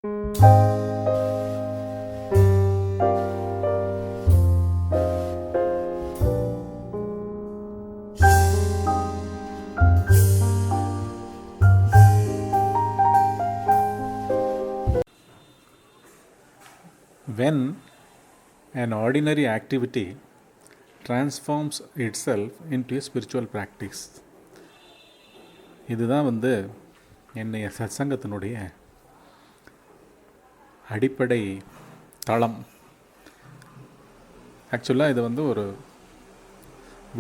When an ordinary activity transforms itself into a spiritual practice, இதுதான் என்னைய சத்சங்கத்தினுடைய அடிப்படை தளம். ஆக்சுவலாக இது ஒரு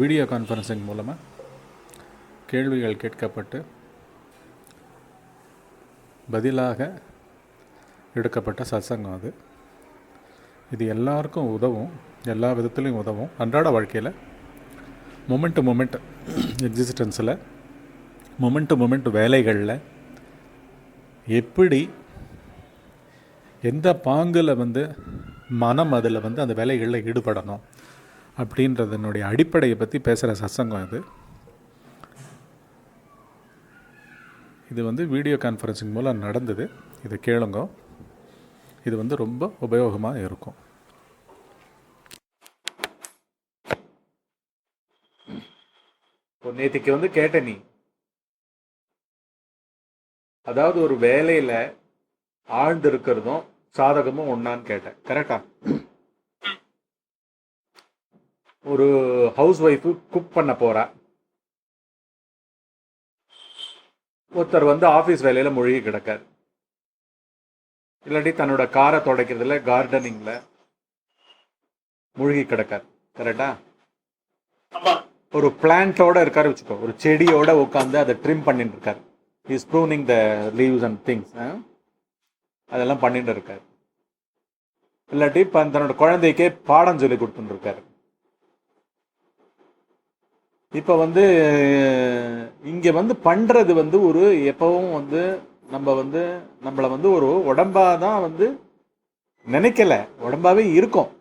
வீடியோ கான்ஃபரன்சிங் மூலமாக கேள்விகள் கேட்கப்பட்டு பதிலாக எடுக்கப்பட்ட சத்சங்கம். இது எல்லாருக்கும் உதவும், எல்லா விதத்துலேயும் உதவும். அன்றாட வாழ்க்கையில் மொமெண்ட் டு மொமெண்ட் எக்ஸிஸ்டன்ஸில், மொமெண்ட் டு மொமெண்ட் வேலைகளில் எப்படி எந்த பாங்கில் மனம் அதில் அந்த வேலைகளில் ஈடுபடணும் அப்படின்றதனுடைய அடிப்படையை பற்றி பேசுகிற சத்சங்கம் இது வீடியோ கான்ஃபரன்சிங் மூலம் நடந்தது. இதை கேளுங்க. இது ரொம்ப உபயோகமாக இருக்கும். நேற்றுக்கு கேட்ட நீ, அதாவது ஒரு வேலையில ஆழ்ந்து இருக்கிறதும் சாதகமும் ஒன்னான்னு கேட்டேன். கரெக்டா? ஒரு ஹவுஸ் ஒய்ஃபு குக் பண்ண போறா, ஒருத்தர் ஆஃபீஸ் வேலையில மூழ்கி கிடக்கார், இல்லாட்டி தன்னோட காரை துடைக்கிறதுல கார்டனிங்ல மூழ்கி கிடக்கார். கரெக்டா? ஒரு பிளான்ட்டோட இருக்காரு வச்சுக்கோ, ஒரு செடியோட உட்காந்து அதை ட்ரிம் பண்ணிட்டு இருக்காரு. Is pruning the leaves and things, அதெல்லாம் பண்ணிட்டு இருக்காரு. இல்லாட்டி தன்னோட குழந்தைக்கே பாடம் சொல்லி கொடுத்துட்டு இருக்காரு. இப்ப இங்க பண்றது ஒரு எப்பவும் நம்ம நம்மள ஒரு உடம்பாதான் நினைக்கல, உடம்பாவே இருக்கும்.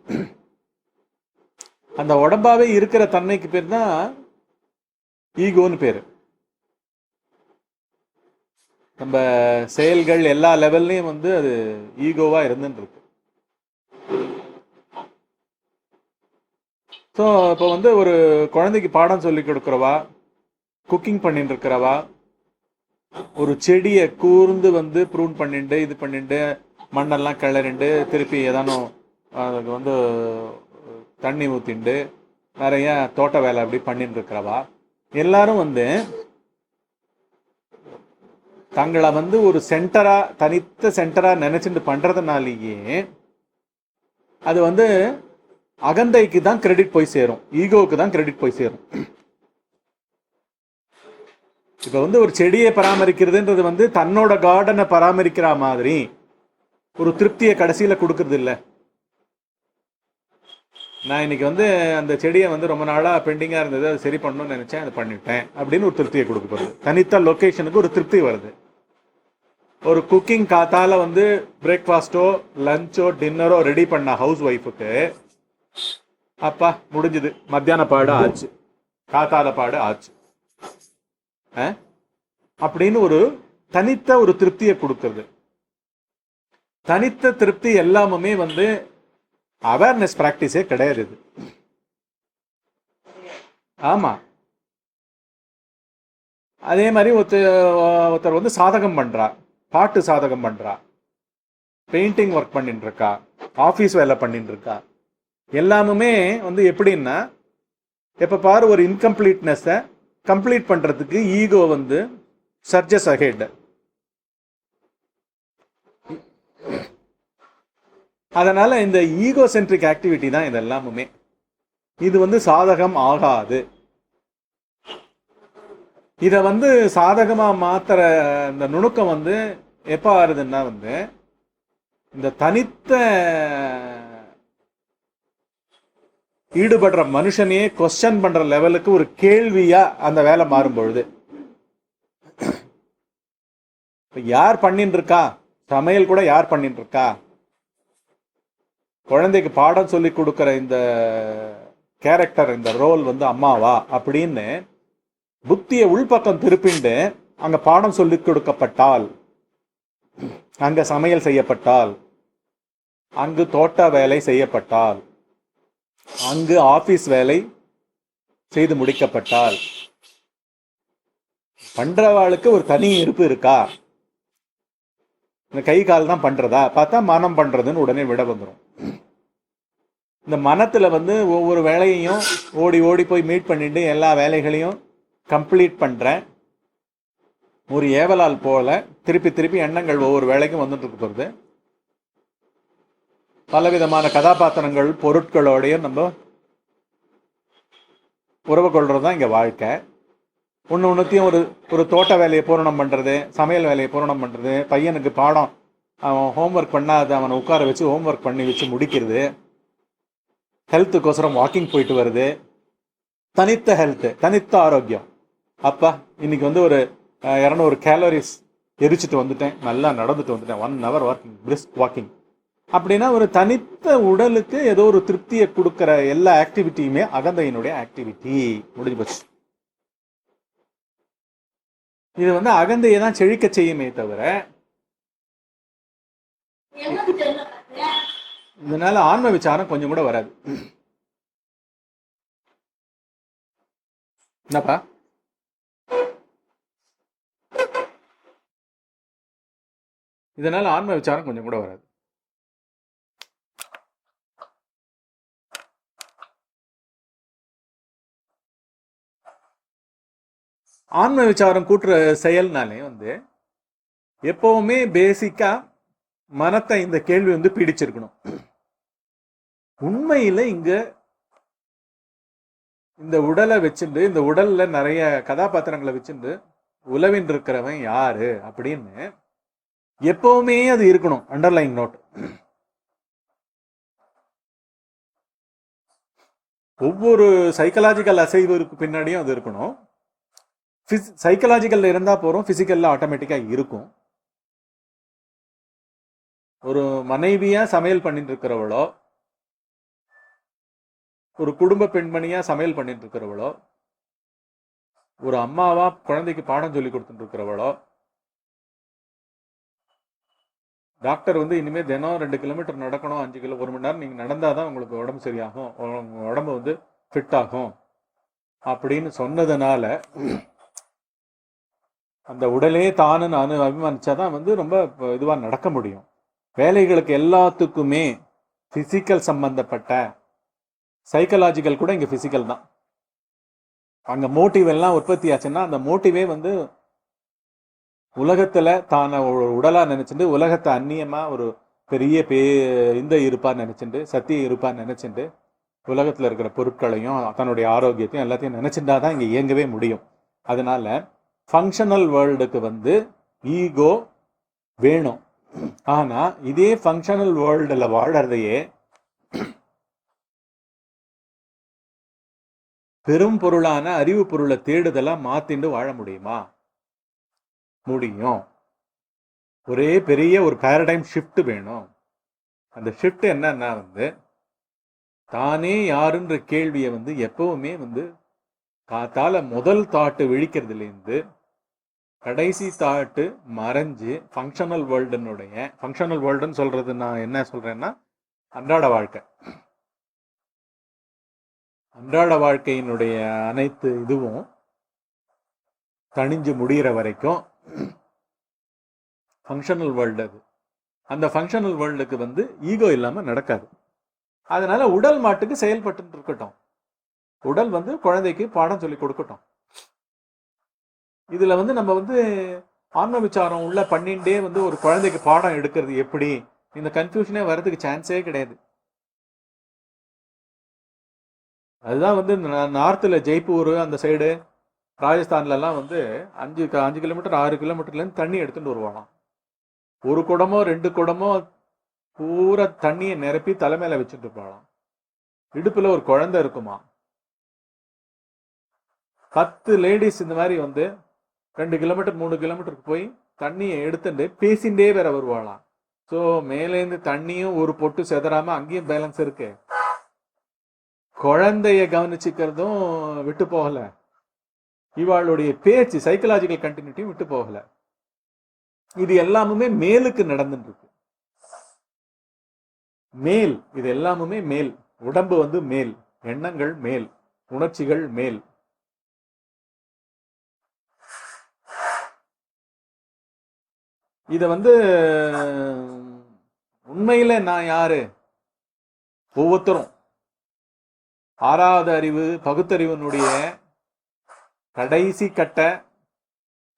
அந்த உடம்பாவே இருக்கிற தன்மைக்கு பேர் தான் ஈகோன்னு பேரு. நம்ம செயல்கள் எல்லா லெவல்லையும் அது ஈகோவா இருந்துட்டு இருக்கு. ஸோ இப்போ ஒரு குழந்தைக்கு பாடம் சொல்லி கொடுக்குறவா, குக்கிங் பண்ணிட்டு இருக்கிறவா, ஒரு செடியை கூர்ந்து ப்ரூன் பண்ணிட்டு இது பண்ணிட்டு மண்ணெல்லாம் கிளறிண்டு திருப்பி ஏதானும் அதுக்கு தண்ணி ஊத்திண்டு நிறைய தோட்ட வேலை அப்படி பண்ணிட்டு இருக்கிறவா எல்லாரும் தங்களை ஒரு சென்டரா, தனித்த சென்டரா நினைச்சுட்டு பண்றதுனாலேயே அது அகந்தைக்கு தான் கிரெடிட் போய் சேரும், ஈகோவுக்கு தான் கிரெடிட் போய் சேரும். இப்ப ஒரு செடியை பராமரிக்கிறதுன்றது தன்னோட கார்டனை பராமரிக்கிற மாதிரி ஒரு திருப்தியை கடைசியில கொடுக்கறது இல்லை. நான் இன்னைக்கு அந்த செடியை ரொம்ப நாளா பெண்டிங்கா இருந்தது, அதை சரி பண்ணணும்னு நினைச்சேன், அதை பண்ணிட்டேன் அப்படின்னு ஒரு திருப்தியை கொடுக்கப்படுது. தனித்த லொகேஷனுக்கு ஒரு திருப்தி வருது. ஒரு குக்கிங் காத்தால பிரேக்ஃபாஸ்டோ லஞ்சோ டின்னரோ ரெடி பண்ண ஹவுஸ் ஒய்ஃபுக்கு அப்பா முடிஞ்சது, மத்தியான பாடு ஆச்சு, காத்தால பாடு ஆச்சு அப்படின்னு ஒரு தனித்த ஒரு திருப்தியை கொடுக்கறது. தனித்த திருப்தி எல்லாமே அவேர்னஸ் பிராக்டிஸே கிடையாது இது. ஆமா, அதே மாதிரி ஒருத்தர் சாதகம் பண்றா, பாட்டு சாதகம் பண்றா, பெயிண்டிங் ஒர்க் பண்ணிட்டு இருக்கா, ஆபீஸ் வேலை பண்ணிட்டு இருக்கா. எல்லாமுமே எப்படின்னா எப்ப பாரு ஒரு இன்கம்ப்ளீட்னஸ கம்ப்ளீட் பண்றதுக்கு ஈகோ சர்ஜஸ் அஹெட். அதனால இந்த ஈகோ சென்ட்ரிக் ஆக்டிவிட்டி தான் இது எல்லாமுமே. இது சாதகம் ஆகாது. இத சாதகமா மாத்துற இந்த நுணுக்கம் எப்ப ஆறுதுன்னா இந்த தனித்த ஈடுபடுற மனுஷனையே கொஸ்டின் பண்ற லெவலுக்கு ஒரு கேள்வியா அந்த வேலை மாறும் பொழுது, யார் பண்ணிட்டு இருக்கா, சமையல் கூட யார் பண்ணிட்டு இருக்கா, குழந்தைக்கு பாடம் சொல்லி கொடுக்கிற இந்த கேரக்டர், இந்த ரோல் அம்மாவா அப்படின்னு புத்தியை உள்பக்கம் திருப்பிண்டு அங்க பாடம் சொல்லி கொடுக்கப்பட்டால் அங்க சமையல் செய்யப்பட்டால், அங்கு தோட்ட வேலை செய்யப்பட்டால், அங்கு ஆபீஸ் வேலை செய்து முடிக்கப்பட்டால், பண்றவாளுக்கு ஒரு தனி இருப்பு இருக்கா? இந்த கை கால் தான் பண்றதா பார்த்தா மனம் பண்றதுன்னு உடனே விட வந்துடும். இந்த மனத்துல வந்து ஒவ்வொரு வேலையையும் ஓடி ஓடி போய் மீட் பண்ணிட்டு எல்லா வேலைகளையும் கம்ப்ளீட் பண்றேன். ஒரு ஏவலால் போல திருப்பி திருப்பி எண்ணங்கள் ஒவ்வொரு வேலைக்கும் வந்துட்டு இருக்கிறது. பலவிதமான கதாபாத்திரங்கள் பொருட்களோடையும் நம்ம உறவு கொள்றது தான் இங்க வாழ்க்கை. ஒன்றுத்தையும் ஒரு ஒரு தோட்ட வேலையை பூரணம் பண்ணுறது, சமையல் வேலையை பூரணம் பண்ணுறது, பையனுக்கு பாடம் அவன் ஹோம்ஒர்க் பண்ணாத அவனை உட்கார வச்சு ஹோம்ஒர்க் பண்ணி வச்சு முடிக்கிறது, ஹெல்த்துக்கோசரம் வாக்கிங் போயிட்டு வருது, தனித்த ஹெல்த்து, தனித்த ஆரோக்கியம். அப்பா இன்னைக்கு வந்து ஒரு 200 கேலரிஸ் எரிச்சிட்டு வந்துட்டேன், நல்லா நடந்துட்டு வந்துட்டேன், 1 hour வாக்கிங், பிரிஸ்க் வாக்கிங் அப்படின்னா ஒரு தனித்த உடலுக்கு ஏதோ ஒரு திருப்தியை கொடுக்குற எல்லா ஆக்டிவிட்டியுமே அகந்தையினுடைய ஆக்டிவிட்டி. முடிஞ்சு போச்சு. இது வந்து அகந்தையை தான் செழிக்க செய்யுமே தவிர இதனால ஆன்ம விசாரம் கொஞ்சம் கூட வராது. என்னப்பா இதனால ஆன்ம விசாரம் கொஞ்சம் கூட வராது. ஆன்ம விசாரம் கூட்டுற செயல்னாலே வந்து எப்பவுமே பேசிக்கா மனத்தை இந்த கேள்வி வந்து பீடிச்சிருக்கணும். உண்மையில இங்க இந்த உடலை வச்சுட்டு, இந்த உடல்ல நிறைய கதாபாத்திரங்களை வச்சுட்டு உலவின் இருக்கிறவன் யாரு அப்படின்னு எப்பவுமே அது இருக்கணும். Underline note. ஒவ்வொரு சைக்கலாஜிக்கல் அசைவுக்கு பின்னாடியும் அது இருக்கணும். சைக்கலாஜிக்கல்ல இருந்தா போறோம், பிசிக்கல்ல ஆட்டோமேட்டிக்கா இருக்கும். ஒரு மனைவியா சமையல் பண்ணிட்டு இருக்கிறவளோ, ஒரு குடும்ப பெண்மணியா சமையல் பண்ணிட்டு இருக்கிறவளோ, ஒரு அம்மாவா குழந்தைக்கு பாடம் சொல்லி கொடுத்துட்டு இருக்கிறவளோ, டாக்டர் வந்து இனிமே தினம் 2 கிலோமீட்டர் நடக்கணும், 5 கிலோ 1 மணி நேரம் நீங்க நடந்தாதான் உங்களுக்கு உடம்பு சரியாகும், உங்க உடம்பு வந்து ஃபிட் ஆகும் அப்படின்னு சொன்னதுனால அந்த உடலே தானு நான் அபிமானிச்சாதான் வந்து ரொம்ப இதுவா நடக்க முடியும். வேலைகளுக்கு எல்லாத்துக்குமே பிசிக்கல் சம்பந்தப்பட்ட சைக்கலாஜிக்கல் கூட இங்க பிசிக்கல் தான். அங்க மோட்டிவ் எல்லாம் உற்பத்தி ஆச்சுன்னா அந்த மோட்டிவே வந்து உலகத்துல தான உடலா நினைச்சுட்டு, உலகத்தை அந்நியமா ஒரு பெரிய இந்த இருப்பா நினைச்சுட்டு, சத்திய இருப்பா நினைச்சுட்டு, உலகத்துல இருக்கிற பொருட்களையும் தன்னுடைய ஆரோக்கியத்தையும் எல்லாத்தையும் நினைச்சுட்டாதான் இங்க இயங்கவே முடியும். அதனால ஃபங்க்ஷனல் வேர்ல்டுக்கு வந்து ஈகோ வேணும். ஆனா இதே ஃபங்க்ஷனல் வேர்ல்டுல வாழறதையே பெரும் பொருளான அறிவு பொருளை தேடுதலா மாத்திண்டு வாழ முடியுமா? முடியும். ஒரே பெரிய ஒரு பேரடைம் ஷிஃப்ட் வேணும். அந்த ஷிஃப்ட் என்னன்னா வந்து தானே யாருன்ற கேள்வியை வந்து எப்பவுமே வந்து காத்தால முதல் தாட்டு விழிக்கிறதுலேருந்து கடைசி தாட்டு மறைஞ்சு ஃபங்க்ஷனல் வேர்ல்டுனுடைய, ஃபங்க்ஷனல் வேர்ல்டுன்னு சொல்றது நான் என்ன சொல்றேன்னா அன்றாட வாழ்க்கை, அன்றாட வாழ்க்கையினுடைய அனைத்து இதுவும் தணிஞ்சு முடிகிற வரைக்கும் ஃபங்க்ஷனல் வேர்ல்டு அது. அந்த ஃபங்க்ஷனல் வேர்ல்டுக்கு வந்து ஈகோ இல்லாம நடக்காது. அதனால உடல் மாட்டுக்கு செயல்பட்டு இருக்கட்டும். உடல் வந்து குழந்தைக்கு பாடம் சொல்லி கொடுக்கட்டும். இதுல வந்து நம்ம வந்து ஆன்ம விசாரம் உள்ள பண்ணிண்டே வந்து ஒரு குழந்தைக்கு பாடம் எடுக்கிறது எப்படி, இந்த கன்ஃபியூஷனே வர்றதுக்கு சான்ஸே கிடையாது. அதுதான் வந்து நார்த்தில் ஜெய்ப்பூர் அந்த சைடு ராஜஸ்தான்லலாம் வந்து 5 கிலோமீட்டர் 6 கிலோமீட்டர்லேருந்து தண்ணி எடுத்துட்டு வருவாங்களாம். ஒரு குடமோ 2 குடமோ பூரா தண்ணியை நிரப்பி தலைமையில வச்சுட்டு இருப்பாங்களாம். இடுப்புல ஒரு குழந்தை இருக்குமா. 10 லேடிஸ் இந்த மாதிரி வந்து 2 கிலோமீட்டர் 3 கிலோமீட்டருக்கு போய் தண்ணியை எடுத்துட்டு பேசிண்டே வேற வருவாளாம். ஸோ மேலேருந்து தண்ணியும் ஒரு பொட்டு செதறாம அங்கேயும் பேலன்ஸ் இருக்கு, குழந்தைய கவனிச்சுக்கிறதும் விட்டு போகல, இவாளுடைய பேச்சு சைக்கலாஜிக்கல் கண்டினியூட்டியும் விட்டு போகல. இது எல்லாமுமே மேலுக்கு நடந்துட்டு இருக்கு. மேல், இது எல்லாமுமே மேல். உடம்பு வந்து மேல், எண்ணங்கள் மேல், உணர்ச்சிகள் மேல். இத வந்து உண்மையில நான் யாரு? ஒவ்வொருத்தரும் ஆறாவது அறிவு பகுத்தறிவனுடைய கடைசி கட்ட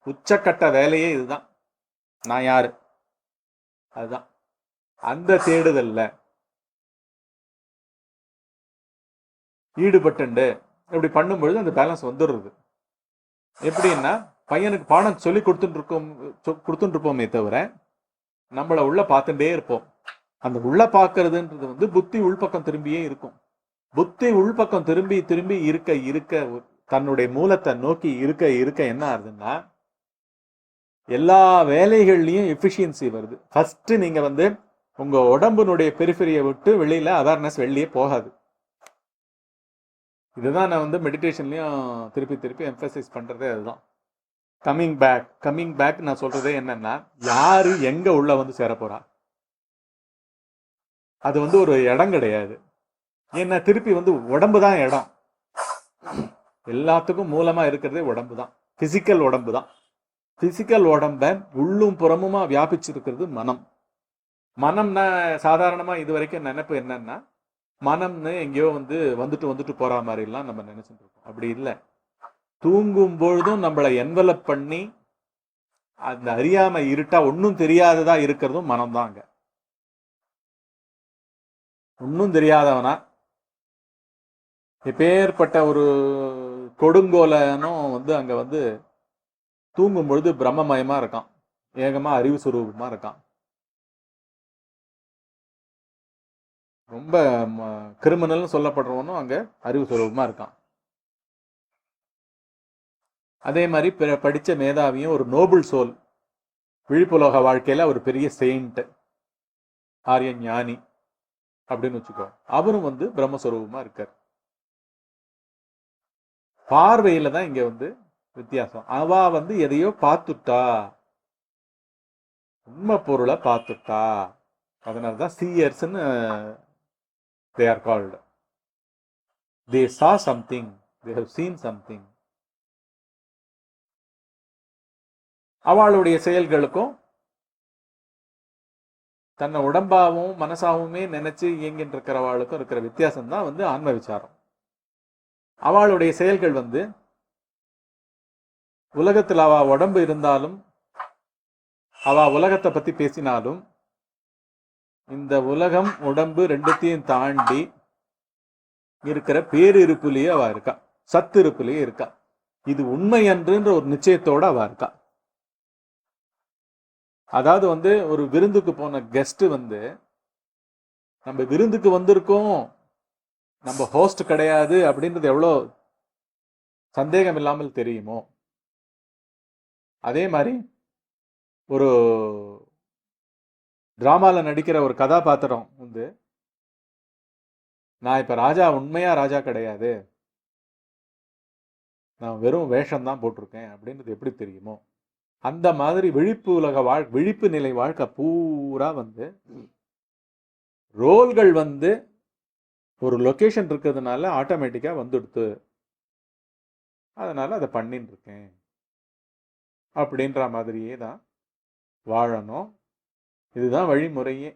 உச்சக்கட்ட வேலையே இதுதான். நான் யாரு? அதுதான். அந்த தேடுதல்ல ஈடுபட்டு இப்படி பண்ணும்பொழுது அந்த பேலன்ஸ் வந்துடுறது. எப்படின்னா, பையனுக்கு பாடம் சொல்லி கொடுத்துட்டு இருப்போமே தவிர நம்மள உள்ள பார்த்துட்டே இருப்போம். அந்த உள்ள பார்க்கறதுன்றது வந்து புத்தி உள்பக்கம் திரும்பியே இருக்கும். புத்தி உள்பக்கம் திரும்பி திரும்பி இருக்க இருக்க தன்னுடைய மூலத்தை நோக்கி இருக்க இருக்க என்ன ஆகுதுன்னா, எல்லா வேலைகள்லயும் எஃபிஷியன்சி வருது. ஃபர்ஸ்ட் நீங்க வந்து உங்க உடம்புனுடைய பெரிஃபெரியை விட்டு வெளியில அவேர்னஸ் வெளியே போகாது. இதுதான் நான் வந்து மெடிடேஷன்லயும் திருப்பி திருப்பி எம்பசைஸ் பண்றதே அதுதான். கம்மிங் பேக் நான் சொல்றதே என்னன்னா, யாரு எங்க உள்ள வந்து சேர போறா, அது வந்து ஒரு இடம் கிடையாது. ஏன்னா திருப்பி வந்து உடம்பு தான் இடம். எல்லாத்துக்கும் மூலமா இருக்கிறதே உடம்பு தான். பிசிக்கல் உடம்பு தான். பிசிக்கல் உடம்ப உள்ளும் புறமுமா வியாபிச்சிருக்கிறது மனம். மனம்னா சாதாரணமா இது வரைக்கும் நினைப்பு என்னன்னா, மனம்னு எங்கேயோ வந்து வந்துட்டு போற மாதிரி எல்லாம் நம்ம நினைச்சிட்டு இருக்கோம். அப்படி இல்லை. தூங்கும் பொழுதும் நம்மளை என்வலப் பண்ணி அந்த அறியாம இருட்டா ஒன்னும் தெரியாததா இருக்கிறதும் மனம்தாங்க. ஒன்னும் தெரியாதவனா எப்பேற்பட்ட ஒரு கொடுங்கோலனும் வந்து அங்க வந்து தூங்கும் பொழுது பிரம்மமயமா இருக்கான், ஏகமா அறிவு சுரூபமா இருக்கான். ரொம்ப கிரிமினல்னு சொல்லப்படுறவனும் அங்க அறிவு சுரூபமா இருக்கான். அதே மாதிரி படிச்ச மேதாவியும் ஒரு நோபல் சோல், விழிப்புலக வாழ்க்கையில ஒரு பெரிய செயின்ட், ஆரிய ஞானி அப்படின்னு வச்சுக்கோ, அவரும் வந்து பிரம்மஸ்வரூபமா இருக்கார். பார்வையில தான் இங்க வந்து வித்தியாசம். அவ வந்து எதையோ பார்த்துட்டா, உண்மை பொருளை பார்த்துட்டா. அதனாலதான் சீயர்ஸ்ன்னு they are called. They saw something, they have seen something. அவளுடைய செயல்களுக்கும் தன்னை உடம்பாவும் மனசாவுமே நினைச்சு இயங்கிட்டு இருக்கிறவாளுக்கும் இருக்கிற வித்தியாசம் தான் வந்து ஆன்ம விசாரம். அவளுடைய செயல்கள் வந்து உலகத்தில் அவ உடம்பு இருந்தாலும், அவ உலகத்தை பத்தி பேசினாலும், இந்த உலகம் உடம்பு ரெண்டுத்தையும் தாண்டி இருக்கிற பேரிருப்புலயே அவ இருக்கா, சத்து இருப்புலயே இருக்கா. இது உண்மை அன்றுன்ற ஒரு நிச்சயத்தோட அவ இருக்கா. அதாவது வந்து ஒரு விருந்துக்கு போன கெஸ்ட் வந்து, நம்ம விருந்துக்கு வந்திருக்கோம், நம்ம ஹோஸ்ட் கிடையாது அப்படின்றது எவ்வளோ சந்தேகம் இல்லாமல் தெரியுமோ, அதே மாதிரி ஒரு டிராமால நடிக்கிற ஒரு கதாபாத்திரம் வந்து, நான் இப்ப ராஜா, உண்மையா ராஜா கிடையாது, நான் வெறும் வேஷம் தான் போட்டிருக்கேன் அப்படின்றது எப்படி தெரியுமோ, அந்த மாதிரி விழிப்பு நிலை வாழ்க்கை பூரா வந்து ரோல்கள் வந்து ஒரு லொகேஷன் இருக்கிறதுனால ஆட்டோமேட்டிக்கா வந்துடுத்து, அதனால அதை பண்ணிட்டு இருக்கேன் அப்படின்ற மாதிரியே தான் வாழணும். இதுதான் வழிமுறையே.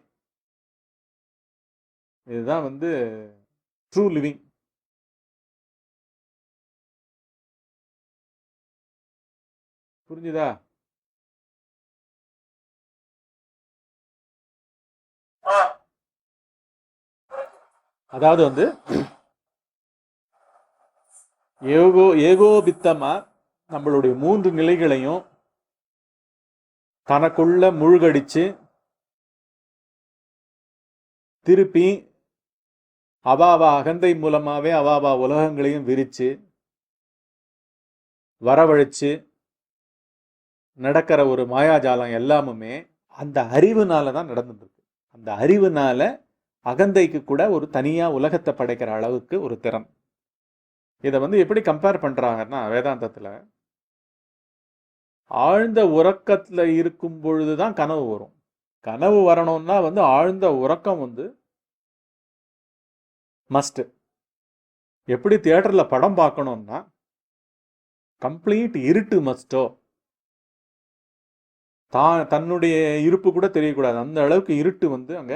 இதுதான் வந்து ட்ரூ லிவிங். புரிஞ்சுதா? அதாவது வந்து ஏகோபித்தமா நம்மளுடைய 3 நிலைகளையும் தனக்குள்ள முழுகடிச்சு திருப்பி அவாவா அகந்தை மூலமாவே அவாவா உலகங்களையும் விரிச்சு வரவழைச்சு நடக்கிற ஒரு மாயாஜாலம் எல்லாமுமே அந்த அறிவுனால தான் நடந்துட்டு இருக்கு. அந்த அறிவுனால அகந்தைக்கு கூட ஒரு தனியா உலகத்தை படைக்கிற அளவுக்கு ஒரு திறன். இதை வந்து எப்படி கம்பேர் பண்றாங்கன்னா, வேதாந்தத்துல ஆழ்ந்த உறக்கத்துல இருக்கும் பொழுதுதான் கனவு வரும். கனவு வரணும்னா வந்து ஆழ்ந்த உறக்கம் வந்து மஸ்ட். எப்படி தியேட்டர்ல படம் பார்க்கணும்னா கம்ப்ளீட் இருட்டு மஸ்டோ, தன்னுடைய இருப்பு கூட தெரியக்கூடாது, அந்த அளவுக்கு இருட்டு வந்து அங்க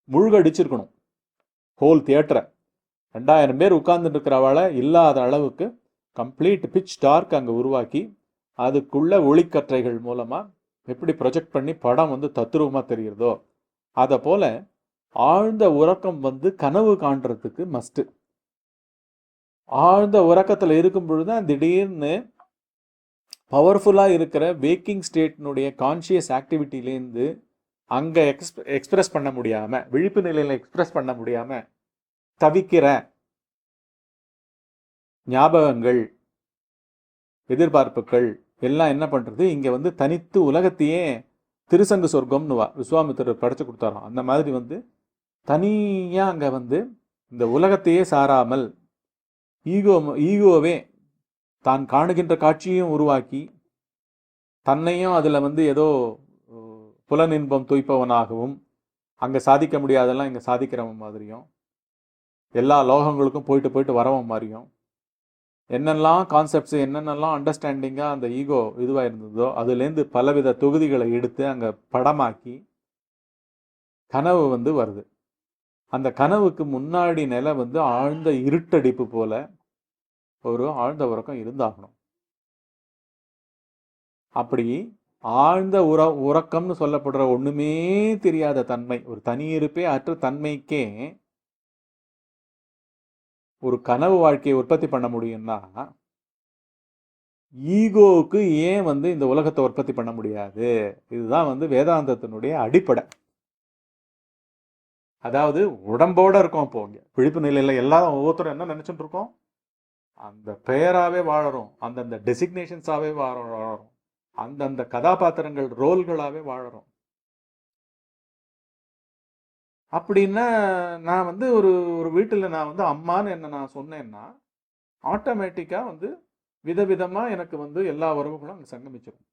முழுகடிச்சிருக்கணும் ஹோல் தியேட்டரை. 2000 பேர் உட்கார்ந்துட்டு இருக்கிறவளை இல்லாத அளவுக்கு கம்ப்ளீட் பிச் டார்க் அங்கே உருவாக்கி அதுக்குள்ள ஒளிக்கற்றைகள் மூலமா எப்படி ப்ரொஜெக்ட் பண்ணி படம் வந்து தத்ரூபமாக தெரிகிறதோ அதை போல ஆழ்ந்த உறக்கம் வந்து கனவு காண்றதுக்கு மஸ்ட்டு. ஆழ்ந்த உறக்கத்தில் இருக்கும் பொழுதுதான் திடீர்னு பவர்ஃபுல்லாக இருக்கிற வேக்கிங் ஸ்டேட்னுடைய கான்ஷியஸ் ஆக்டிவிட்டிலேருந்து அங்கே எக்ஸ்பிரஸ் பண்ண முடியாமல், விழிப்பு நிலையில் எக்ஸ்பிரஸ் பண்ண முடியாமல் தவிக்கிற ஞாபகங்கள், எதிர்பார்ப்புகள் எல்லாம் என்ன பண்ணுறது, இங்கே வந்து தனித்து உலகத்தையே திருசங்கு சொர்க்கம்னுவா விஸ்வாமித்திரர் படைச்சு கொடுத்தாராம். அந்த மாதிரி வந்து தனியாக அங்கே வந்து இந்த உலகத்தையே சாராமல் ஈகோவே தான் காணுகின்ற காட்சியும் உருவாக்கி தன்னையும் அதில் வந்து ஏதோ புலனின்பம் தூய்ப்பவனாகவும் அங்கே சாதிக்க முடியாதெல்லாம் இங்கே சாதிக்கிறவன் மாதிரியும் எல்லா லோகங்களுக்கும் போயிட்டு போயிட்டு வரவன் மாதிரியும் என்னெல்லாம் கான்செப்ட்ஸு என்னென்னலாம் அண்டர்ஸ்டாண்டிங்காக அந்த ஈகோ இதுவாக இருந்ததோ அதுலேருந்து பலவித தொகுதிகளை எடுத்து அங்கே படமாக்கி கனவு வந்து வருது. அந்த கனவுக்கு முன்னாடி நிலை வந்து ஆழ்ந்த இருட்டடிப்பு போல ஒரு ஆழ்ந்த உறக்கம் இருந்தாகணும். அப்படி ஆழ்ந்த உறக்கம்னு சொல்லப்படுற ஒண்ணுமே தெரியாத தன்மை, ஒரு தனியிருப்பே அற்ற தன்மைக்கே ஒரு கனவு வாழ்க்கையை உற்பத்தி பண்ண முடியும்னா ஈகோவுக்கு ஏன் வந்து இந்த உலகத்தை உற்பத்தி பண்ண முடியாது? இதுதான் வந்து வேதாந்தத்தினுடைய அடிப்படை. அதாவது உடம்போட இருக்கோம். இப்போ இங்க விழிப்பு நிலையில எல்லாரும் ஒவ்வொருத்தரும் என்ன நினைச்சுட்டு இருக்கோம், அந்த பெயராகவே வாழறோம், அந்தந்த டெசிக்னேஷன்ஸாகவே வாழறோம், அந்தந்த கதாபாத்திரங்கள் ரோல்களாகவே வாழறோம். அப்படின்னா நான் வந்து ஒரு ஒரு வீட்டில் நான் வந்து அம்மான்னு என்ன நான் சொன்னேன்னா ஆட்டோமேட்டிக்காக வந்து விதவிதமாக எனக்கு வந்து எல்லா உறவுகளும் அங்கே சங்கமிச்சிடும்.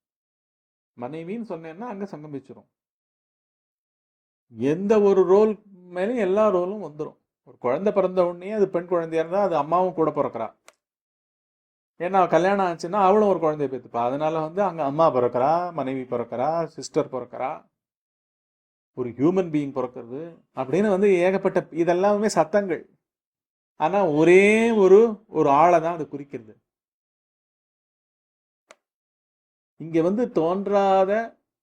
மனைவின்னு சொன்னேன்னா அங்கே சங்கமிச்சிடும். எந்த ஒரு ரோல் மேலேயும் எல்லா ரோலும் வந்துடும். ஒரு குழந்தை பிறந்த உடனே அது பெண் குழந்தையா இருந்தால் அது அம்மாவும் கூட பிறக்கிறா. ஏன்னா கல்யாணம் ஆச்சுன்னா அவளும் ஒரு குழந்தைய பெற்றுப்பா. அதனால வந்து அங்கே அம்மா பிறக்கிறா, மனைவி பிறக்கிறா, சிஸ்டர் பிறக்கிறா, ஒரு ஹியூமன் பீயிங் பிறக்கிறது அப்படின்னு வந்து ஏகப்பட்ட இதெல்லாமே சத்தங்கள். ஆனால் ஒரே ஒரு ஒரு ஆளை தான் அது குறிக்கிறது. இங்கே வந்து தோன்றாத,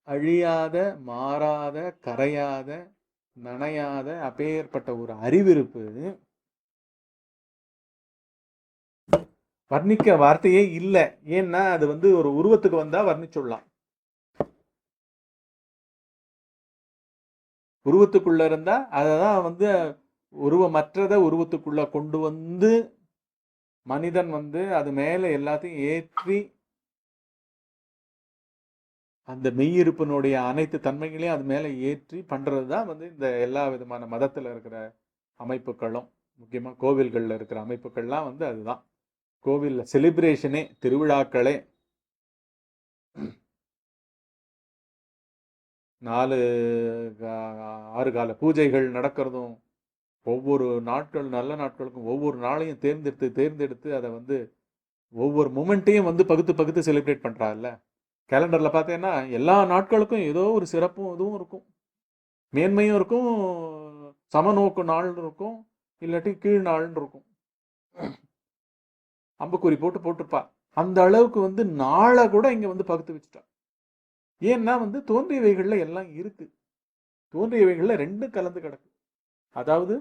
அழியாத, மாறாத, கரையாத, நனையாத அப்பேற்பட்ட ஒரு அறிவிருப்பு வர்ணிக்க வார்த்தையே இல்லை. ஏன்னா அது வந்து ஒரு உருவத்துக்கு வந்தா வர்ணிச்சுடலாம். உருவத்துக்குள்ள இருந்தா அததான் வந்து உருவமற்றத உருவத்துக்குள்ள கொண்டு வந்து மனிதன் வந்து அது மேல எல்லாத்தையும் ஏற்றி அந்த மெய்யிருப்பினுடைய அனைத்து தன்மைகளையும் அது மேல ஏற்றி பண்றது தான் வந்து இந்த எல்லா விதமான மதத்துல இருக்கிற அமைப்புகளும், முக்கியமா கோவில்கள்ல இருக்கிற அமைப்புகள்லாம் வந்து அதுதான். கோவில்ல செலிப்ரேஷனே, திருவிழாக்களே 6 கால பூஜைகள் நடக்கிறதும், ஒவ்வொரு நாட்கள் நல்ல நாட்களுக்கும் ஒவ்வொரு நாளையும் தேர்ந்தெடுத்து அதை வந்து ஒவ்வொரு மூமெண்ட்டையும் வந்து பகுத்து செலிப்ரேட் பண்ணுறாங்கல்ல. கேலண்டரில் பார்த்தீங்கன்னா எல்லா நாட்களுக்கும் ஏதோ ஒரு சிறப்பும் இதுவும் இருக்கும், மேன்மையும் இருக்கும், சமநோக்கு நாள் இருக்கும், இல்லாட்டி கீழ் நாள்னு இருக்கும். அம்புக்குறி போட்டுப்பா. அந்த அளவுக்கு வந்து நாளை கூட இங்கே வந்து பகுத்து வச்சுட்டா. ஏன்னா வந்து தோன்றியவைகளில் எல்லாம் இருக்கு. தோன்றியவைகளில் ரெண்டும் கலந்து கிடக்கு. அதாவது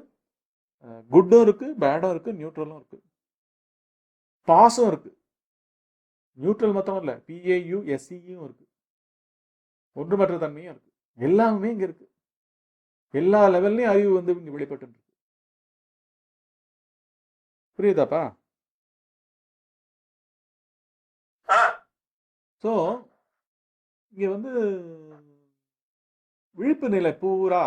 குட்டும் இருக்கு, பேடும் இருக்கு, நியூட்ரலும் இருக்கு, பாஸும் இருக்கு. நியூட்ரல் மொத்தம் இல்லை, PAUSEயும் இருக்கு, ஒன்றுமற்ற தன்மையும் இருக்கு. எல்லாமே இங்க இருக்கு. எல்லா லெவல்லையும் அறிவு வந்து இங்க வெளிப்பட்டு இருக்கு. புரியுதாப்பா? ஸோ இங்க வந்து விழிப்பு நிலை பூரா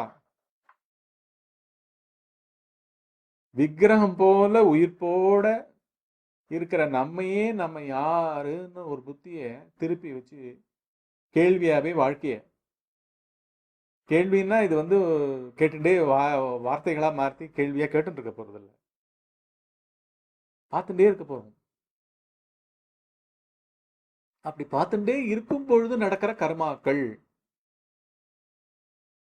விக்கிரகம் போல உயிர்ப்போட இருக்கிற நம்மையே நம்ம யாருன்னு ஒரு புத்தியை திருப்பி வச்சு கேள்வியாவே வாழ்க்கைய கேள்வின்னா இது வந்து கேட்டுட்டே வார்த்தைகளா மாற்றி கேள்வியா கேட்டுட்டு இருக்க போறது இல்லை, பார்த்துட்டே இருக்க போறோம். அப்படி பார்த்துட்டே இருக்கும் பொழுது நடக்கிற கர்மாக்கள்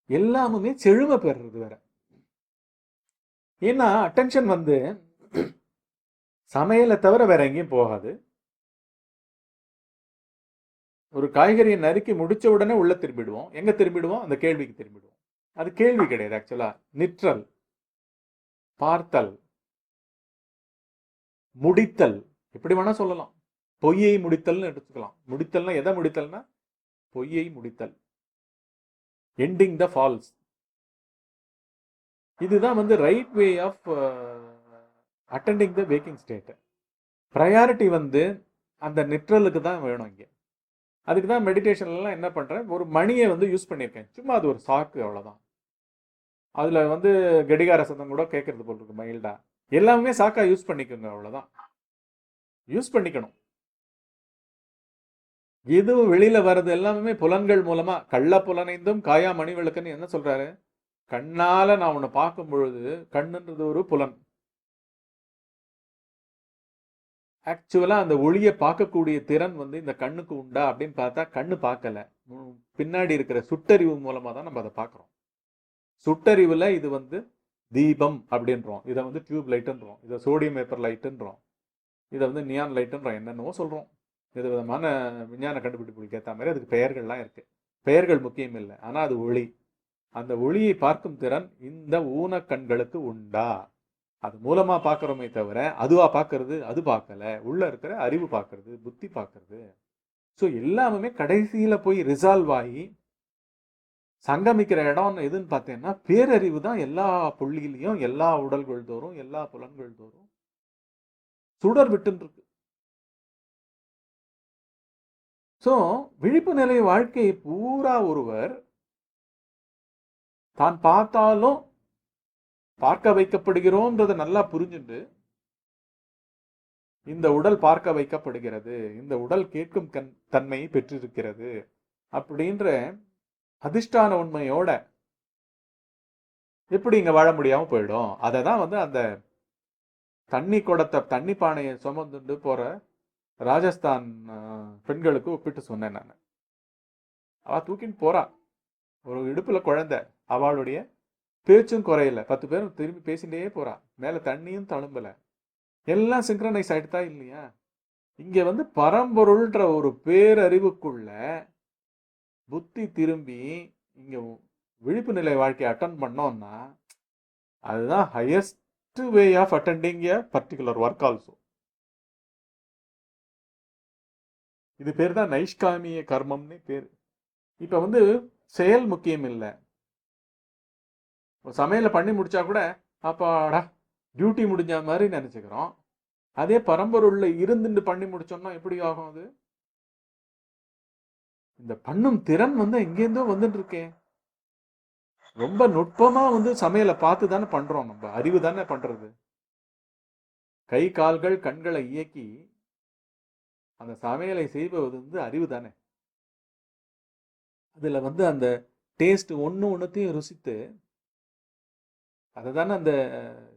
எல்லாமுமே செழுமை பெறுறது வேற. ஏன்னா அட்டென்ஷன் வந்து சமையலை தவிர வேற எங்கேயும் போகாது. ஒரு காய்கறியை நறுக்கி முடிச்ச உடனே உள்ள திரும்பிடுவோம். எங்க திரும்பிடுவோம்? அந்த கேள்விக்கு திரும்பிடுவோம். அது கேள்வி கிடையாது, ஆக்சுவலா நிற்றல், பார்த்தல், முடித்தல், எப்படி வேணா சொல்லலாம். பொய்யை முடித்தல்னு எடுத்துக்கலாம். முடித்தல்னா எதை முடித்தல்னா பொய்யை முடித்தல், எண்டிங் த ஃபால்ஸ். இதுதான் வந்து right way of attending the waking state. Priority வந்து அந்த நிற்றலுக்கு தான் வேணும் இங்கே. அதுக்கு தான் மெடிடேஷன்லாம் என்ன பண்ணுறேன், ஒரு மணியை வந்து யூஸ் பண்ணியிருக்கேன். சும்மா அது ஒரு சாக்கு, அவ்வளோதான். அதில் வந்து கடிகார சத்தம் கூட கேட்கறது போல் இருக்கு மைல்டா. எல்லாமே சாக்கா யூஸ் பண்ணிக்கோங்க, அவ்வளோதான். யூஸ் பண்ணிக்கணும். எதுவும் வெளியில வர்றது எல்லாமே புலன்கள் மூலமா. கள்ள புலனைந்தும் காயா மணி விளக்குன்னு என்ன சொல்றாரு? கண்ணால நான் உன்னை பார்க்கும் பொழுது, கண்ணுன்றது ஒரு புலன். ஆக்சுவலா அந்த ஒளியை பார்க்கக்கூடிய திறன் வந்து இந்த கண்ணுக்கு உண்டா அப்படின்னு பார்த்தா கண்ணு பார்க்கல. பின்னாடி இருக்கிற சுட்டறிவு மூலமா தான் நம்ம அதை பார்க்குறோம். சுட்டறிவுல இது வந்து தீபம் அப்படின்றோம், இதை வந்து டியூப் லைட்டுன்றோம், இதை சோடியம் வேப்பர் லைட்டுன்றோம், இதை வந்து நியான் லைட்டுன்றோம், என்னென்னவோ சொல்றோம். இது விதமான விஞ்ஞான கண்டுபிடிப்புகளுக்கு ஏற்ற மாதிரி அதுக்கு பெயர்கள்லாம் இருக்கு. பெயர்கள் முக்கியம் இல்லை, ஆனா அது ஒளி. அந்த ஒளியை பார்க்கும் திறன் இந்த ஊனக்கண்களுக்கு உண்டா? அது மூலமா பார்க்கறோமே தவிர அதுவா பார்க்கறது, அது பார்க்கல. உள்ள இருக்கிற அறிவு பார்க்கறது, புத்தி பார்க்கறது. ஸோ எல்லாமே கடைசியில போய் ரிசால்வ் ஆகி சங்கமிக்கிற இடம் எதுன்னு பார்த்தீங்கன்னா பேரறிவு தான். எல்லா புள்ளியிலையும், எல்லா உடல்கள் தோறும், எல்லா புலன்கள் தோறும் சுடர் விட்டுன்னு இருக்கு. ஸோ விழிப்பு நிலை வாழ்க்கையை பூரா ஒருவர் தான் பார்த்தாலும் பார்க்க வைக்கப்படுகிறோம்ன்றத நல்லா புரிஞ்சுட்டு, இந்த உடல் பார்க்க வைக்கப்படுகிறது, இந்த உடல் கேட்கும் தன்மையை பெற்றிருக்கிறது அப்படின்ற அதிஷ்டான உண்மையோட எப்படி இங்க வாழ முடியாம போயிடும். அதை தான் வந்து அந்த தண்ணி குடத்தை, தண்ணி பானையை சுமந்துட்டு போற ராஜஸ்தான் பெண்களுக்கு ஒப்பிட்டு சொன்னேன் நான். அவ தூக்கின்னு போறா, ஒரு இடுப்புல குழந்தை, அவளுடைய பேச்சும் குறையல, 10 பேரும் திரும்பி பேசிட்டே போறா, மேல தண்ணியும் தழும்பல, எல்லாம் சிங்க்ரனைஸ் ஆயிட்டுதா இல்லையா? இங்க வந்து பரம்பொருள்ன்ற ஒரு பேரறிவுக்குள்ள புத்தி திரும்பி இங்க விழிப்பு நிலை வாழ்க்கையை அட்டன் பண்ணோம்னா அதுதான் highest way of attending a particular work also. இது பேர் தான் நைஷ்காமிய கர்மம்னு பேர். இப்ப வந்து செயல் முக்கியம் இல்லை. சமையலை பண்ணி முடிச்சா கூட அப்பாடா டியூட்டி முடிஞ்ச மாதிரி நினைச்சுக்கிறோம். அதே பரம்பொருள்ல இருந்துட்டு பண்ணி முடிச்சோம்னா எப்படி ஆகும்? அது இந்த பண்ணும் திறன் வந்து எங்கேருந்தோ வந்துட்டு இருக்கேன். ரொம்ப நுட்பமா வந்து சமையலை பார்த்து தானே பண்றோம், நம்ம அறிவு தானே பண்றது. கை கால்கள் கண்களை இயக்கி அந்த சமையலை செய்வது வந்து அறிவு தானே. அதுல வந்து அந்த டேஸ்ட் ஒன்னுத்தையும் ருசித்து அதை தானே அந்த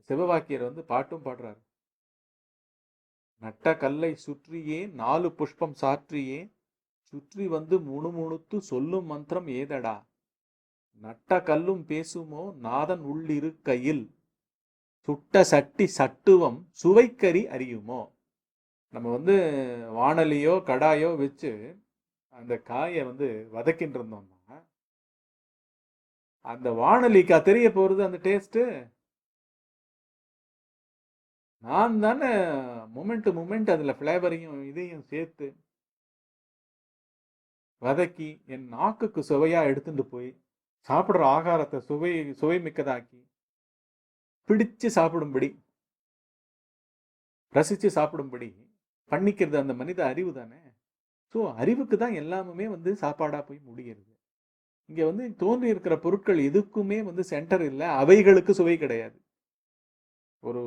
சிவவாக்கியர் வந்து பாட்டும் பாடுறாரு. நட்ட கல்லை சுற்றியே 4 புஷ்பம் சாற்றியே சுற்றி வந்து முணுமுணுத்து சொல்லும் மந்திரம் ஏதடா, நட்ட கல்லும் பேசுமோ நாதன் உள்ளிருக்கையில் சுட்ட சட்டி சட்டுவம் சுவைக்கறி அறியுமோ. நம்ம வந்து வானலியோ கடாயோ வச்சு அந்த காயை வந்து வதக்கின்னு இருந்தோம்னா அந்த வானலிக்கா தெரிய போறது அந்த டேஸ்ட்? நான் தானே மூமெண்ட் அதுல ஃப்ளேவரையும் இதையும் சேர்த்து வதக்கி என் நாக்குக்கு சுவையா எடுத்துட்டு போய் சாப்பிடுற ஆகாரத்தை சுவை மிக்கதாக்கி பிடிச்சு சாப்பிடும்படி, ரசிச்சு சாப்பிடும்படி பண்ணிக்கிறது அந்த மனித அறிவு தானே. ஸோ அறிவுக்கு தான் எல்லாமே வந்து சாப்பாடா போய் முடிகிறது. இங்க வந்து தோன்றி இருக்கிற பொருட்கள் எதுக்குமே வந்து சென்டர் இல்லை, அவைகளுக்கு சுவை கிடையாது. ஒரு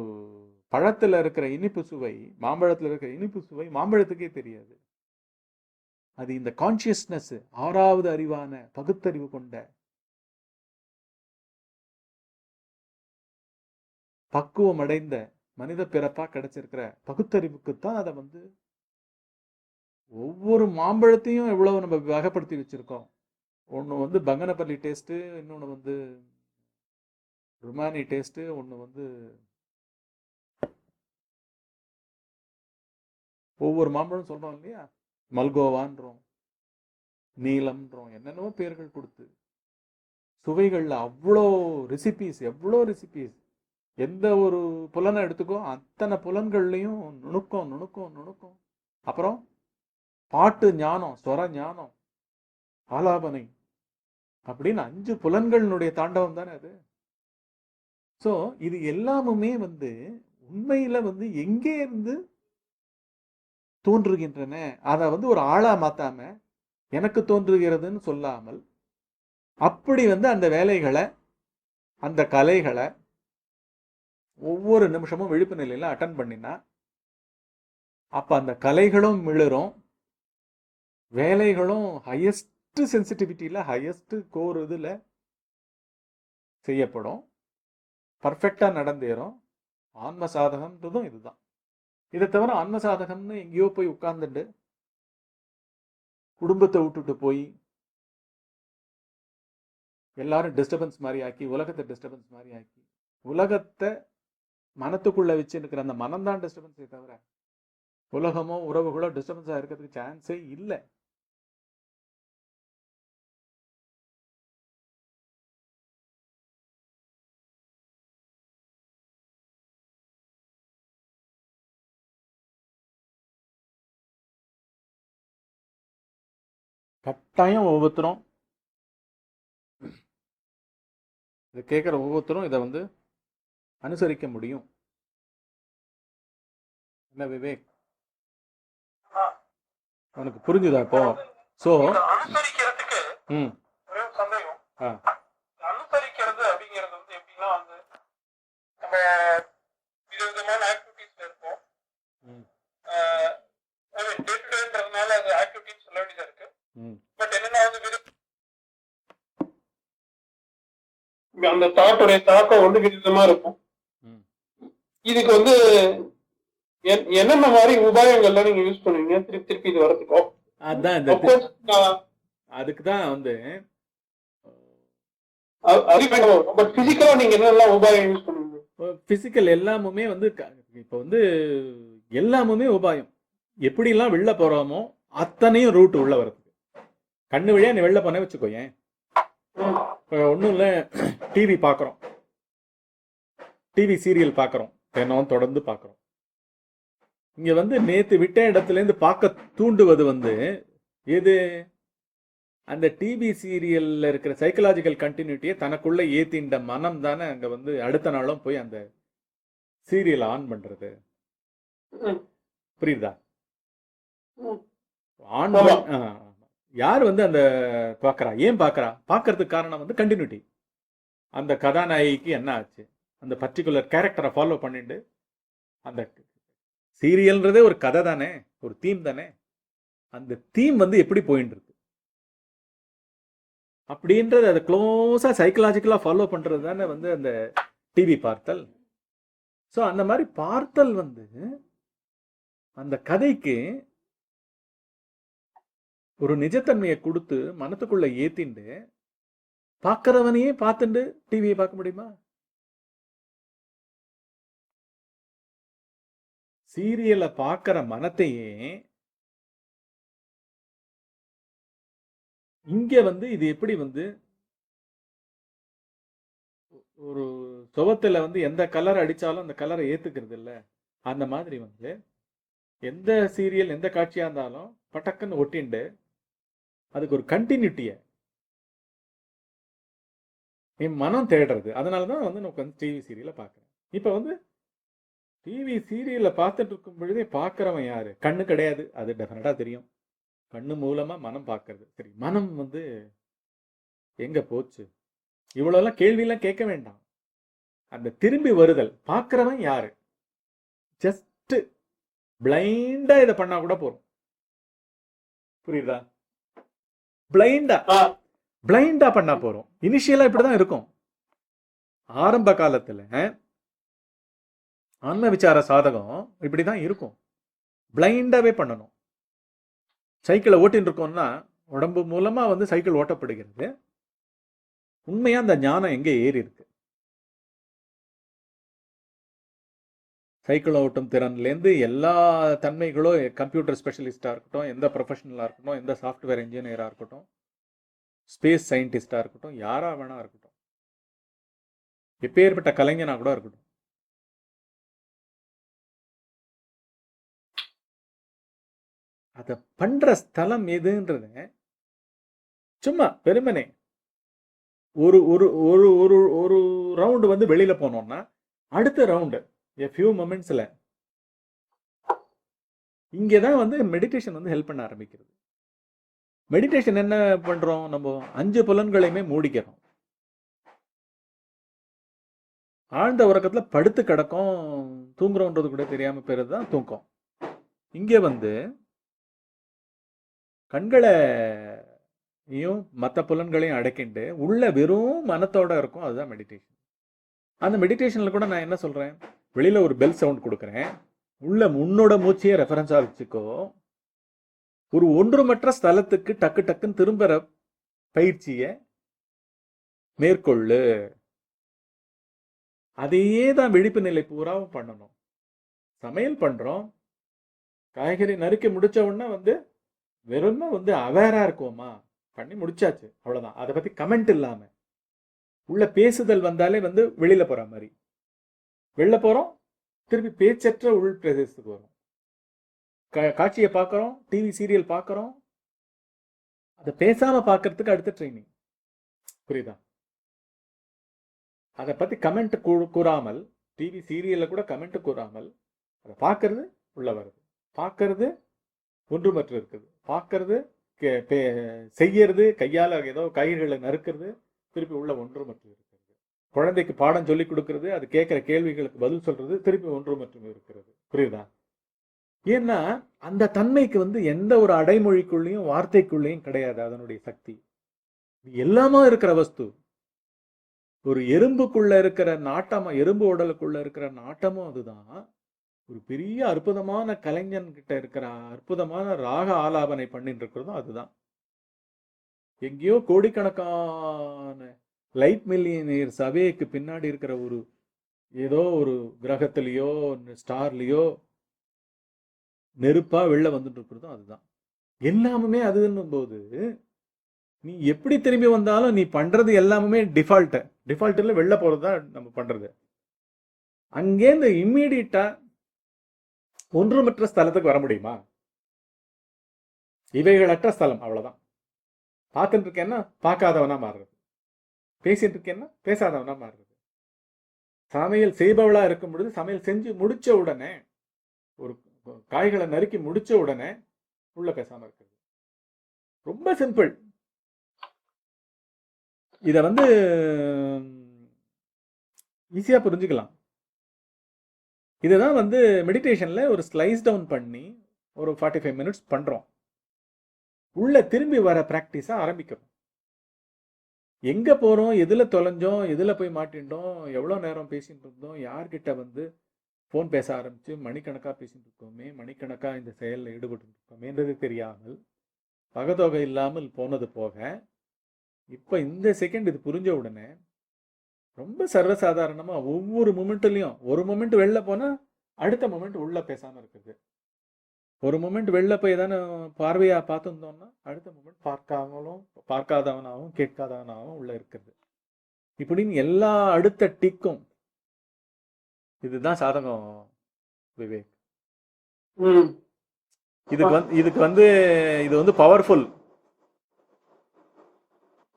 பழத்துல இருக்கிற இனிப்பு சுவை, மாம்பழத்துல இருக்கிற இனிப்பு சுவை மாம்பழத்துக்கே தெரியாது. அது இந்த கான்சியஸ்னஸ், ஆறாவது அறிவான பகுத்தறிவு கொண்ட பக்குவம் அடைந்த மனித பிறப்பா கிடைச்சிருக்கிற பகுத்தறிவுக்குத்தான் அதை வந்து ஒவ்வொரு மாம்பழத்தையும் எவ்வளவு நம்ம வகைப்படுத்தி வச்சிருக்கோம். ஒன்று வந்து பங்கனப்பள்ளி டேஸ்ட்டு, இன்னொன்று வந்து ருமானி டேஸ்ட்டு, ஒன்று வந்து ஒவ்வொரு மாம்பழம் சொல்கிறோம் இல்லையா, மல்கோவான்றோம், நீலம்ன்றோம், என்னென்னவோ பேர்கள் கொடுத்து சுவைகளில் அவ்வளோ ரெசிபீஸ், எவ்வளோ ரெசிபீஸ். எந்த ஒரு புலனை எடுத்துக்கோ அத்தனை புலன்கள்லையும் நுணுக்கம் நுணுக்கம் நுணுக்கம். அப்புறம் பாட்டு ஞானம், ஸ்வர ஞானம், ஆலாபனை அப்படின்னு 5 புலன்களினுடைய தாண்டவம் தானே அது. ஸோ இது எல்லாமுமே வந்து உண்மையில வந்து எங்கே இருந்து தோன்றுகின்றன, அதை வந்து ஒரு ஆளா மாத்தாம எனக்கு தோன்றுகிறதுன்னு சொல்லாமல், அப்படி வந்து அந்த வேலைகளை, அந்த கலைகளை ஒவ்வொரு நிமிஷமும் விழிப்பு நிலையில அட்டன் பண்ணினா அப்ப அந்த கலைகளும் மிளரும், வேலைகளும் ஹையஸ்ட் சென்சிட்டிவிட்டியில ஹையஸ்ட் கோர் இதுல செய்யப்படும், பர்ஃபெக்டா நடந்தேறும். ஆன்ம சாதகம்ன்றதும் இதுதான். இதை தவிர ஆன்ம சாதகம்னு எங்கேயோ போய் உட்கார்ந்துட்டு குடும்பத்தை விட்டுட்டு போய் எல்லாரும் டிஸ்டர்பன்ஸ் மாதிரி ஆக்கி, உலகத்தை டிஸ்டர்பன்ஸ் மாதிரி ஆக்கி, உலகத்தை மனத்துக்குள்ள வச்சு இருக்கிற அந்த மனம்தான் டிஸ்டர்பன்ஸை தவிர உலகமோ உறவுகளோ டிஸ்டர்பன்ஸா இருக்கிறதுக்கு சான்ஸே இல்லை. கட்டாயம் ஒவ்வொருத்தரும் இதை கேட்குற ஒவ்வொருத்தரும் இதை வந்து அனுசரிக்க முடியும். என்ன விவேக், உனக்கு புரிஞ்சுதா இப்போ? ஸோ அனுசரிக்கிறதுக்கு ஒரே ஒரு சந்தேகம். அனுசரிக்கிறது அப்படிங்கிறது வந்து எப்படின்னா வந்து நம்ம விதவிதமான ஆக்டிவிட்டிஸ்ல இருப்போம். டே டு டேன்றதுனால அது ஆக்டிவிட்டின்னு சொல்ல வேண்டியதா இருக்கு. பட் என்னன்னா வந்து அந்த தாட்டோடைய தாக்கம் வந்து விதவிதமா இருக்கும். இதுக்கு வந்து என்னென்ன மாதிரி உபாயங்கள்லாம் நீங்க யூஸ் பண்ணுவீங்க திருப்பி திருப்பி இது வரதுக்கோ? அதான் அதுக்கு தான் வந்து பட் பிசிக்கலா நீங்க என்னெல்லாம் உபாயம் யூஸ் பண்ணுவீங்க? பிசிக்கல் எல்லாமுமே வந்து இப்போ வந்து எல்லாமுமே உபாயம். எப்படிலாம் வெளில போறோமோ அத்தனையும் ரூட் உள்ள வரதுக்கு. கண்ணு வழியா நீ வெளில போனே வச்சுக்கோ. ஏன் ஒன்றும் இல்லை, டிவி பார்க்குறோம், டிவி சீரியல் பார்க்குறோம், தினம் தொடர்ந்து பார்க்குறோம். இங்கே வந்து நேற்று விட்ட இடத்துலேருந்து பார்க்க தூண்டுவது வந்து எது? அந்த டிவி சீரியலில் இருக்கிற சைக்கலாஜிக்கல் கண்டினியூட்டியை தனக்குள்ளே ஏற்றின்ற மனம் தானே அங்கே வந்து அடுத்த நாளும் போய் அந்த சீரியலை ஆன் பண்ணுறது. புரியுதா? ஆன் யார் வந்து அந்த பார்க்குறா, ஏன் பார்க்குறா? பார்க்கறதுக்கு காரணம் வந்து கண்டினியூட்டி. அந்த கதாநாயகிக்கு என்ன ஆச்சு, அந்த பர்டிகுலர் கேரக்டரை ஃபாலோ பண்ணிட்டு, அந்த சீரியல்ன்றதே ஒரு கதை தானே, ஒரு தீம் தானே, அந்த தீம் வந்து எப்படி போயின்னு இருக்கு அப்படின்றது அதை க்ளோஸாக சைக்கலாஜிக்கலாக ஃபாலோ பண்ணுறது தானே வந்து அந்த டிவி பார்த்தல். ஸோ அந்த மாதிரி பார்த்தல் வந்து அந்த கதைக்கு ஒரு நிஜத்தன்மையை கொடுத்து மனத்துக்குள்ள ஏத்திண்டு பார்க்கறவனையே பார்த்துட்டு டிவியை பார்க்க முடியுமா? சீரியலை பார்க்கிற மனத்தையே இங்க வந்து இது எப்படி வந்து ஒரு சுவத்துல வந்து எந்த கலர் அடிச்சாலும் அந்த கலரை ஏத்துக்கிறது இல்லை, அந்த மாதிரி வந்து எந்த சீரியல் எந்த காட்சியா இருந்தாலும் பட்டக்குன்னு ஒட்டிண்டு அதுக்கு ஒரு கண்டினியூட்டியை என் மனம் தேடுறது. அதனாலதான் வந்து நான் வந்து டிவி சீரியலை பார்க்குறேன். இப்போ வந்து டிவி சீரியலை பார்த்துட்டு இருக்கும் பொழுதே பார்க்குறவன் யாரு? கண்ணு கிடையாது, அது டெஃபினட்டா தெரியும். கண்ணு மூலமா மனம் பார்க்கறது. சரி, மனம் வந்து எங்க போச்சு? இவ்வளோலாம் கேள்வியெல்லாம் கேட்க வேண்டாம். அந்த திரும்பி வருதல், பார்க்குறவன் யாரு? ஜஸ்ட் பிளைண்டா இதை பண்ணா கூட போறோம். புரியுதா? பிளைண்டா பண்ணா போறோம். இனிஷியலா இப்படிதான் இருக்கும். ஆரம்ப காலத்துல ஆன்ம விசார சாதகம் இப்படிதான் இருக்கும். பிளைண்டாவே பண்ணணும். சைக்கிளை ஓட்டின்னு இருக்கோம்னா உடம்பு மூலமா வந்து சைக்கிள் ஓட்டப்படுகிறது. உண்மையா அந்த ஞானம் எங்க ஏறி இருக்கு? சைக்கிள் ஓட்டும் திறன்லேருந்து எல்லா தன்மைகளும் கம்ப்யூட்டர் ஸ்பெஷலிஸ்டாக இருக்கட்டும், எந்த ப்ரொஃபஷனலாக இருக்கட்டும், எந்த சாஃப்ட்வேர் இன்ஜினியராக இருக்கட்டும், ஸ்பேஸ் சயின்டிஸ்டாக இருக்கட்டும், யாராக வேணா இருக்கட்டும், எப்பேற்பட்ட கலைஞனாக கூட இருக்கட்டும், அதை பண்ற ஸ்தலம் எதுன்றது சும்மா பெருமனே ஒரு ஒரு ஒரு ஒரு ஒரு ரவுண்டு வந்து வெளியில போனோம்னா அடுத்த ரவுண்டு ஃபியூ மொமெண்ட்ஸ்ல இங்கதான் வந்து மெடிடேஷன் வந்து ஹெல்ப் பண்ண ஆரம்பிக்கிறது. மெடிடேஷன் என்ன பண்றோம்? நம்ம 5 புலன்களையுமே மூடிக்கிறோம். ஆழ்ந்த உறக்கத்துல படுத்து கிடக்கும், தூங்குறோன்றது கூட தெரியாம பேருதான் தூக்கம். இங்க வந்து கண்களையும் மற்ற புலன்களையும் அடக்கிண்டு உள்ள வெறும் மனத்தோட இருக்கும். அதுதான் மெடிடேஷன். அந்த மெடிடேஷன்ல கூட நான் என்ன சொல்றேன், வெளியில ஒரு பெல் சவுண்ட் கொடுக்குறேன், உள்ள உன்னோட மூச்சையே ரெஃபரன்ஸா வச்சுக்கோ, ஒரு ஒன்றுமற்ற ஸ்தலத்துக்கு டக்கு டக்குன்னு திரும்புற பயிற்சியை மேற்கொள்ளு. அதையே தான் விழிப்பு நிலை பூராவும் பண்ணணும். சமையல் பண்றோம், காய்கறி நறுக்கி முடிச்ச உடனே வந்து வெறும்னா வந்து அவேரா இருக்குவோமா, பண்ணி முடிச்சாச்சு அவ்வளவுதான். அதை பத்தி கமெண்ட் இல்லாம உள்ள பேசுதல் வந்தாலே வந்து வெளியில போற மாதிரி, வெளில போறோம் திருப்பி பேச்சற்ற உள் பிரதேசத்துக்கு வரும். காட்சியை பார்க்கறோம், டிவி சீரியல் பார்க்கறோம், அதை பேசாம பார்க்கறதுக்கு அடுத்த ட்ரைனிங். புரியுதா? அதை பத்தி கமெண்ட் கூறாமல், டிவி சீரியல்ல கூட கமெண்ட் கூறாமல் அதை பார்க்கறது உள்ள வருது, பார்க்கறது ஒன்றுமற்ற இருக்குது, பார்க்கறது செய்யறது, கையால ஏதோ காய்கறிகளை நறுக்கிறது, திருப்பி உள்ள ஒன்றுமற்ற இருக்கிறது. குழந்தைக்கு பாடம் சொல்லி கொடுக்கறது, அது கேட்கிற கேள்விகளுக்கு பதில் சொல்றது, திருப்பி ஒன்றுமற்ற இருக்கிறது. புரியுதா? ஏன்னா அந்த தன்மைக்கு வந்து எந்த ஒரு அடைமொழிக்குள்ளேயும் வார்த்தைக்குள்ளேயும் கிடையாது அதனுடைய சக்தி. எல்லாமா இருக்கிற வஸ்து. ஒரு எறும்புக்குள்ள இருக்கிற நாட்டமா, எறும்பு உடலுக்குள்ள இருக்கிற நாட்டமும் அதுதான். ஒரு பெரிய அற்புதமான கலைஞன் கிட்ட இருக்கிற அற்புதமான ராக ஆலாபனை பண்ணிட்டு இருக்கிறதும் அதுதான். எங்கேயோ கோடிக்கணக்கான லைட் மில்லியனியர் சபைக்கு பின்னாடி இருக்கிற ஒரு ஏதோ ஒரு கிரகத்திலேயோ ஸ்டார்லயோ நெருப்பா வெளில வந்துட்டு இருக்கிறதும் அதுதான். எல்லாமே அதுன்னும் போது நீ எப்படி திரும்பி வந்தாலும் நீ பண்றது எல்லாமே டிஃபால்ட்ல வெளில போறதுதான் நம்ம பண்றது. அங்கேருந்து இம்மீடியட்டா ஒன்றுமற்ற ஸ்தலத்துக்கு வர முடியுமா? இவைகளற்ற ஸ்தலம், அவ்வளவுதான். பார்த்துட்டு இருக்கேன்னா பார்க்காதவனா மாறுறது, பேசிட்டு இருக்கேன்னா பேசாதவனா மாறுறது. சமையல் செய்பவளா இருக்கும் பொழுது சமையல் செஞ்சு முடிச்ச உடனே, ஒரு காய்களை நறுக்கி முடிச்ச உடனே உள்ள பேசாம இருக்கிறது. ரொம்ப சிம்பிள். இத வந்து ஈஸியா புரிஞ்சுக்கலாம். இதுதான் வந்து மெடிடேஷன்ல ஒரு ஸ்லைஸ் டவுன் பண்ணி ஒரு 45 மினிட்ஸ் பண்றோம். உள்ள திரும்பி வர பிராக்டிஸா ஆரம்பிக்கிறோம். எங்க போறோம், எதுல தொலைஞ்சோம், எதுல போய் மாட்டின்றோம், எவ்வளவு நேரம் பேசிட்டு இருந்தோம், யார்கிட்ட வந்து போன் பேச ஆரம்பிச்சு மணிக்கணக்கா பேசிட்டு இருக்கோமே, மணிக்கணக்கா இந்த செயலில் ஈடுபட்டு இருக்கோமேன்றது தெரியாமல் பகத்தொகை இல்லாமல் போனது போக, இப்ப இந்த செகண்ட் இது புரிஞ்ச உடனே ரொம்ப சர்வசாதாரணமா ஒவ்வொரு மொமெண்ட்லயும், ஒரு மொமெண்ட் வெளில போனா அடுத்த மொமெண்ட் உள்ள பேசாம இருக்குது. ஒரு மொமெண்ட் வெளில போய் தானே பார்வையா பார்த்துருந்தோம்னா அடுத்த மொமெண்ட் பார்க்காதவனாகவும் கேட்காதவனாகவும் உள்ள இருக்கிறது. இப்படின்னு எல்லா அடுத்த டிக்கும். இதுதான் சாதகம் விவேக். இதுக்கு வந்து இது வந்து பவர்ஃபுல்.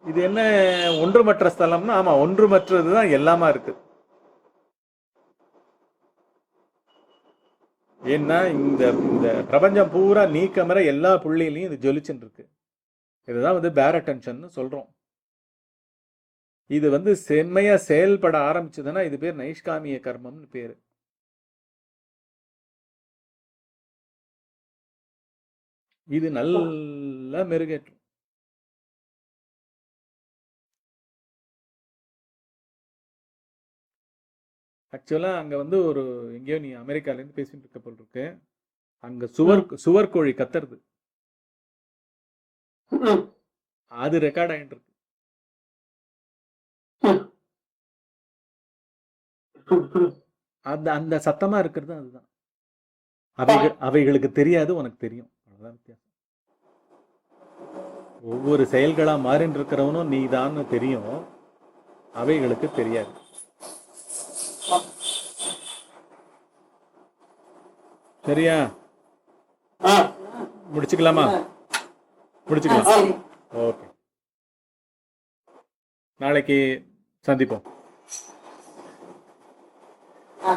இது என்ன ஒன்றுமற்ற ஸ்தலம்னா, ஆமா ஒன்றுமற்றதுதான் எல்லாமா இருக்கு. ஏன்னா இந்த இந்த பிரபஞ்சம் பூரா நீக்கமர எல்லா புள்ளியிலையும் இது ஜொலிச்சுட்டு இருக்கு. இதுதான் வந்து பேர் அட்டென்ஷன் சொல்றோம். இது வந்து செம்மையா செயல்பட ஆரம்பிச்சதுன்னா இது பேர் நைஷ்காமிய கர்மம்னு பேரு. இது நல்லா மெருகேற்றும். ஆக்சுவலா அங்க வந்து ஒரு எங்கேயோ நீ அமெரிக்கால இருந்து பேசிட்டு இருக்க போல் இருக்கு. அங்க சுவர் கோழி கத்துறது ம். அது ரெக்கார்ட் ஆயிட்டு இருக்கு. அந்த அந்த சத்தமா இருக்கிறது அதுதான். அவைகளுக்கு தெரியாது, உனக்கு தெரியும். அவ்வளவுதான் வித்தியாசம். ஒவ்வொரு செயல்களா மாறின்னு இருக்கிறவனும் நீதான்னு தெரியும், அவைகளுக்கு தெரியாது. சரியா? ஆ, முடிச்சுக்கலாமா? முடிச்சுக்கலாம். சரி. ஓகே, நாளைக்கு சந்திப்போம். ஆ